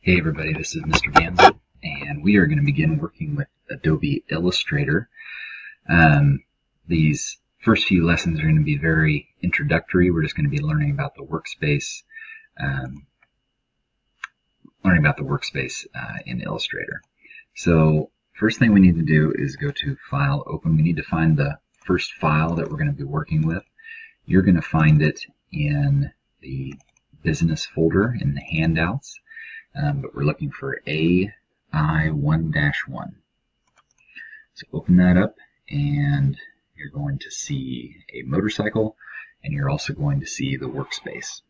Hey everybody, this is Mr. Ganzo, and we are going to begin working with Adobe Illustrator. These first few lessons are going to be very introductory. We're just going to be learning about the workspace, in Illustrator. So first thing we need to do is go to File, Open. We need to find the first file that we're going to be working with. You're going to find it in the Business folder in the Handouts. But we're looking for AI1-1. So open that up, and you're going to see a motorcycle, and you're also going to see the workspace.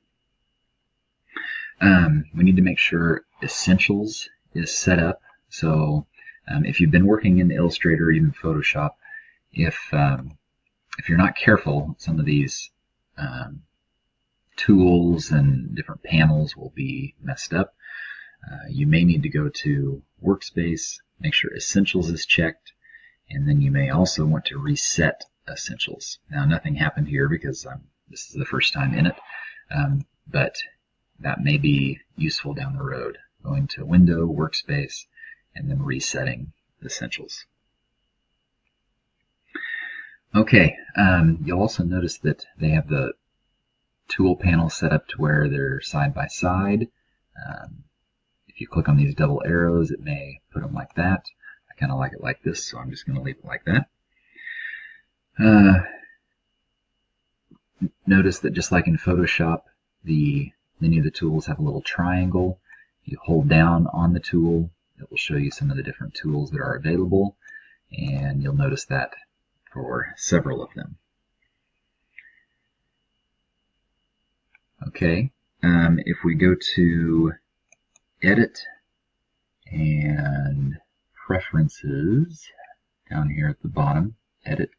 We need to make sure Essentials is set up. So if you've been working in Illustrator or even Photoshop, if you're not careful, some of these tools and different panels will be messed up. You may need to go to Workspace, make sure Essentials is checked, and then you may also want to reset Essentials. Now, nothing happened here because this is the first time in it, but that may be useful down the road. Going to Window, Workspace, and then resetting Essentials. Okay, you'll also notice that they have the tool panel set up to where they're side by side. If you click on these double arrows, it may put them like that. I kind of like it like this, so I'm just going to leave it like that. Notice that just like in Photoshop, many of the tools have a little triangle. You hold down on the tool, it will show you some of the different tools that are available, and you'll notice that for several of them. Okay, if we go to Edit and Preferences down here at the bottom, Edit,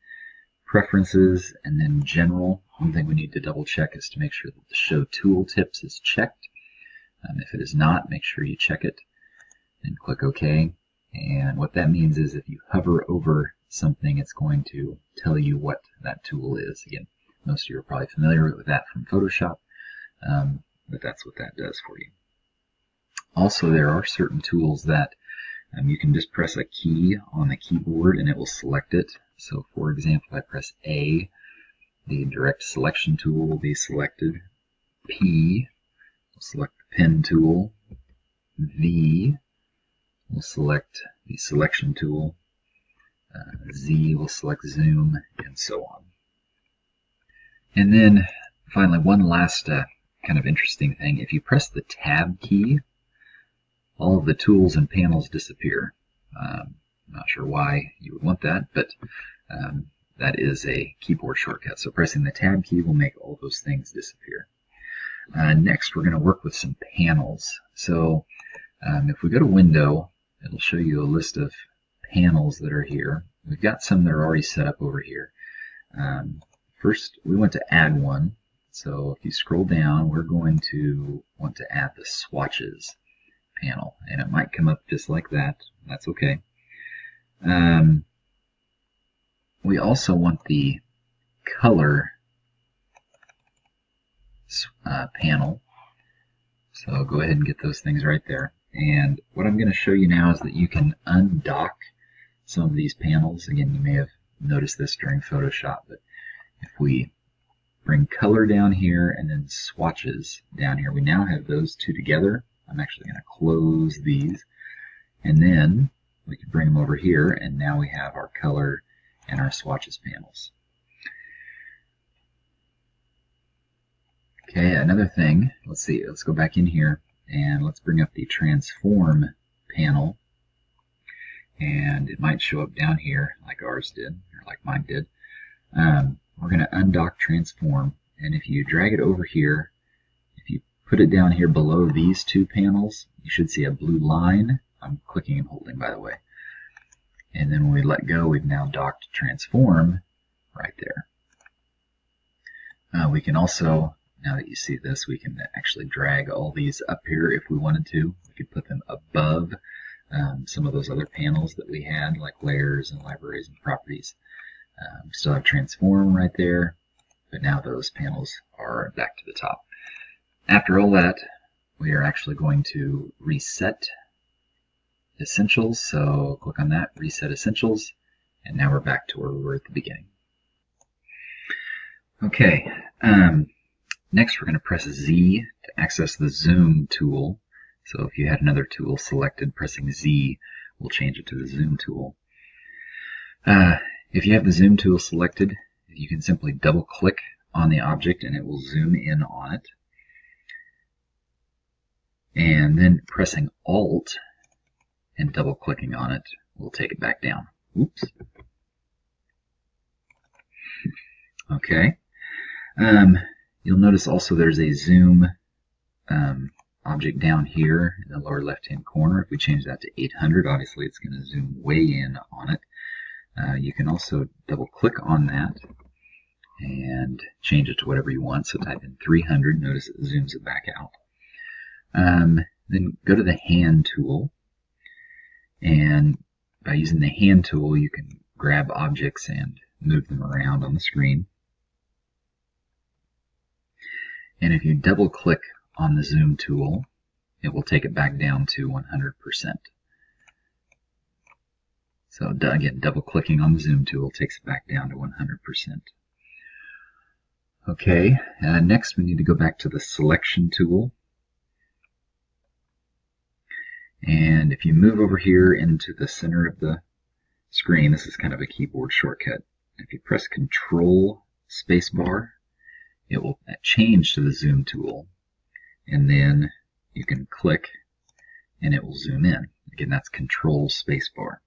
Preferences, and then General. One thing we need to double check is to make sure that the Show Tooltips is checked. If it is not, make sure you check it and click OK. And what that means is if you hover over something, it's going to tell you what that tool is. Again, most of you are probably familiar with that from Photoshop, but that's what that does for you. Also, there are certain tools that you can just press a key on the keyboard and it will select it. So for example, if I press A, the direct selection tool will be selected. P will select the pen tool. V will select the selection tool. Z will select zoom, and so on. And then finally, one last kind of interesting thing. If you press the Tab key, all of the tools and panels disappear. I'm not sure why you would want that, but that is a keyboard shortcut. So pressing the Tab key will make all those things disappear. Next, we're going to work with some panels. So if we go to Window, it'll show you a list of panels that are here. We've got some that are already set up over here. First, we want to add one. So if you scroll down, we're going to want to add the Swatches panel, and it might come up just like that. That's okay. We also want the Color panel, so go ahead and get those things right there. And what I'm going to show you now is that you can undock some of these panels. Again, you may have noticed this during Photoshop, but if we bring Color down here and then Swatches down here, we now have those two together. I'm actually going to close these, and then we can bring them over here, and now we have our Color and our Swatches panels. Okay, another thing, let's see, let's go back in here and let's bring up the Transform panel, and it might show up down here like ours did, or like mine did. We're going to undock Transform, and if you drag it over here, if you put it down here below these two panels, you should see a blue line. I'm clicking and holding, by the way. And then when we let go, we've now docked Transform right there. We can also, now that you see this, we can actually drag all these up here if we wanted to. We could put them above some of those other panels that we had, like Layers and Libraries and Properties. We still have Transform right there, but now those panels are back to the top. After all that, we are actually going to reset essentials. So click on that, reset essentials, and now we're back to where we were at the beginning. Okay, next we're going to press Z to access the zoom tool. So if you had another tool selected, pressing Z will change it to the zoom tool. If you have the zoom tool selected, you can simply double click on the object and it will zoom in on it. And then pressing Alt and double clicking on it will take it back down. Oops. Okay. You'll notice also there's a zoom object down here in the lower left hand corner. If we change that to 800, obviously it's going to zoom way in on it. You can also double click on that and change it to whatever you want. So type in 300, notice it zooms it back out. Then go to the hand tool, and by using the hand tool you can grab objects and move them around on the screen. And if you double click on the zoom tool, it will take it back down to 100%. So again, double clicking on the zoom tool takes it back down to 100%. Okay, next we need to go back to the selection tool. And if you move over here into the center of the screen, this is kind of a keyboard shortcut. If you press Control Spacebar, it will change to the zoom tool, and then you can click and it will zoom in. Again, that's Control Spacebar.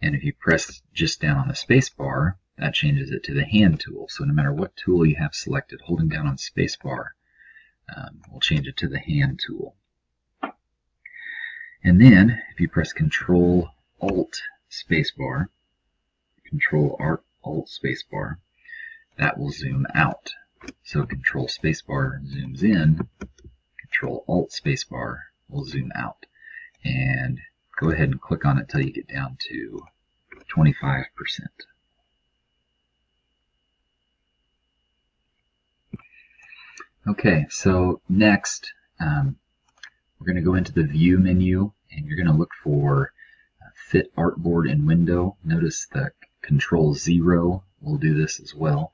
And if you press just down on the spacebar, that changes it to the hand tool. So no matter what tool you have selected, holding down on spacebar will change it to the hand tool. And then if you press Control Alt Spacebar, Control Alt Spacebar, that will zoom out. So Control Spacebar zooms in, Control Alt Spacebar will zoom out. And go ahead and click on it until you get down to 25%. Okay, so next we're going to go into the View menu, and you're going to look for Fit Artboard and Window. Notice the Control 0 will do this as well.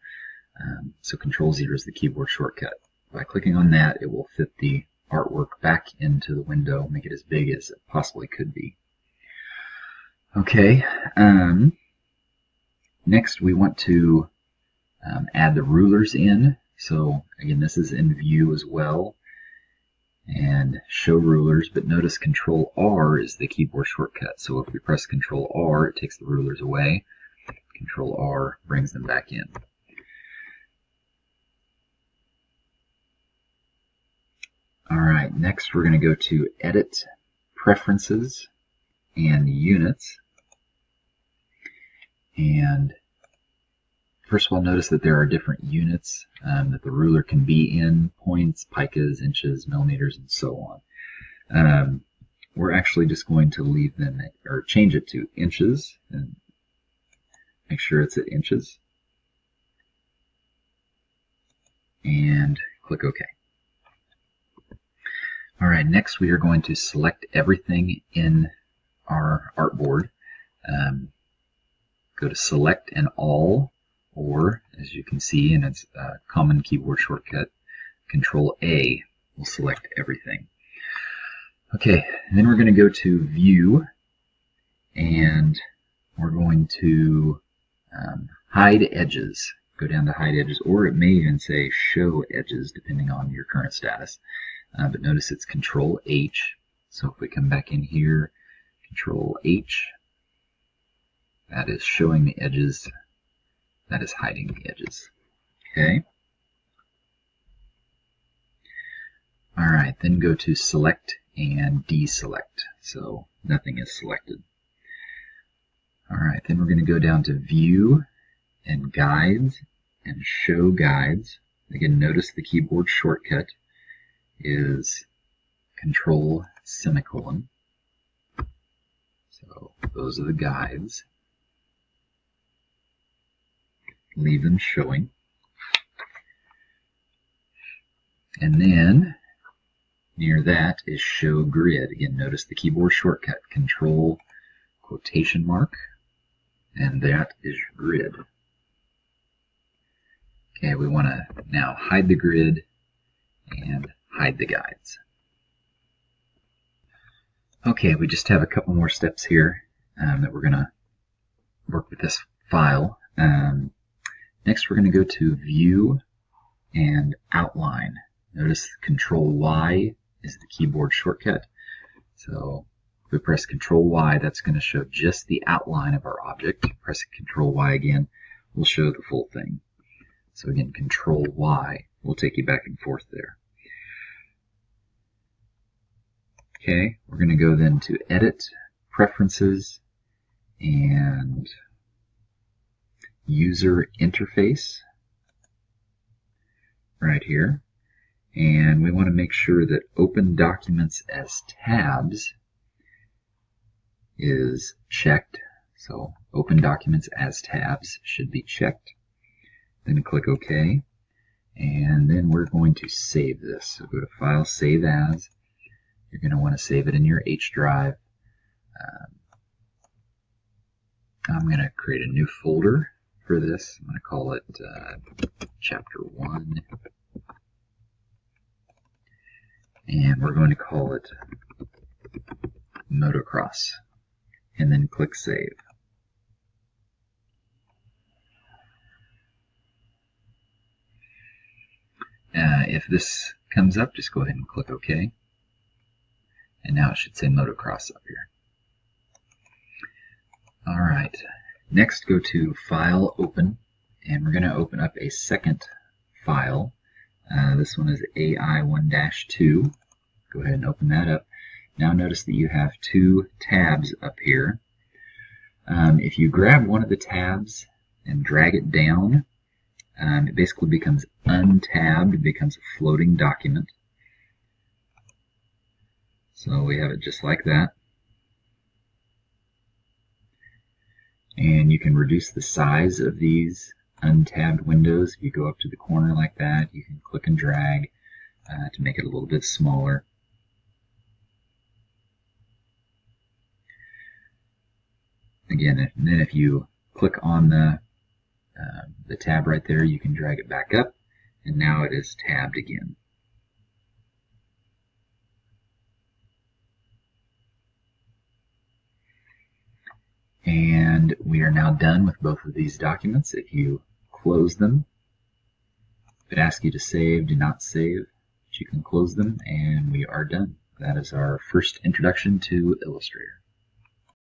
So Control 0 is the keyboard shortcut. By clicking on that, it will fit the artwork back into the window, make it as big as it possibly could be. Okay, next we want to add the rulers in. So again, this is in View as well, and Show Rulers, but notice Control R is the keyboard shortcut. So if we press Control R, it takes the rulers away. Control R brings them back in. Alright, next we're going to go to Edit, Preferences, and Units. And first of all, notice that there are different units that the ruler can be in: points, picas, inches, millimeters, and so on. We're actually just going to leave them or change it to inches and make sure it's at inches. And click OK. Alright, next we are going to select everything in our artboard. Go to Select and All, or as you can see, and it's a common keyboard shortcut, Control A will select everything. Okay, and then we're going to go to View, and we're going to hide edges. Go down to Hide Edges, or it may even say Show Edges depending on your current status. But notice it's Control H. So if we come back in here, Control H, that is showing the edges, that is hiding the edges. Okay. Alright, then go to Select and Deselect. So nothing is selected. Alright, then we're going to go down to View and Guides and Show Guides. Again, notice the keyboard shortcut is Control semicolon. So those are the guides. Leave them showing. And then near that is show grid. Again, notice the keyboard shortcut, Control quotation mark, and that is grid. Okay, we want to now hide the grid and hide the guides. Okay, we just have a couple more steps here that we're going to work with this file. Next, we're going to go to View and Outline. Notice Control Y is the keyboard shortcut. So if we press Control Y, that's going to show just the outline of our object. Pressing Control Y again will show the full thing. So again, Control Y will take you back and forth there. Okay, we're going to go then to Edit, Preferences, and User Interface right here. And we want to make sure that Open Documents as Tabs is checked. So Open Documents as Tabs should be checked. Then click OK. And then we're going to save this. So go to File, Save As. You're going to want to save it in your H drive. I'm going to create a new folder for this. I'm going to call it Chapter 1. And we're going to call it Motocross. And then click Save. If this comes up, just go ahead and click OK. And now it should say Motocross up here. Alright, next go to File, Open, and we're going to open up a second file. This one is AI1-2. Go ahead and open that up. Now notice that you have two tabs up here. If you grab one of the tabs and drag it down, it basically becomes untabbed. It becomes a floating document. So we have it just like that. And you can reduce the size of these untabbed windows. If you go up to the corner like that, you can click and drag to make it a little bit smaller. Again, and then if you click on the tab right there, you can drag it back up, and now it is tabbed again. And we are now done with both of these documents. If you close them, if it asks you to save, do not save. But you can close them, and we are done. That is our first introduction to Illustrator.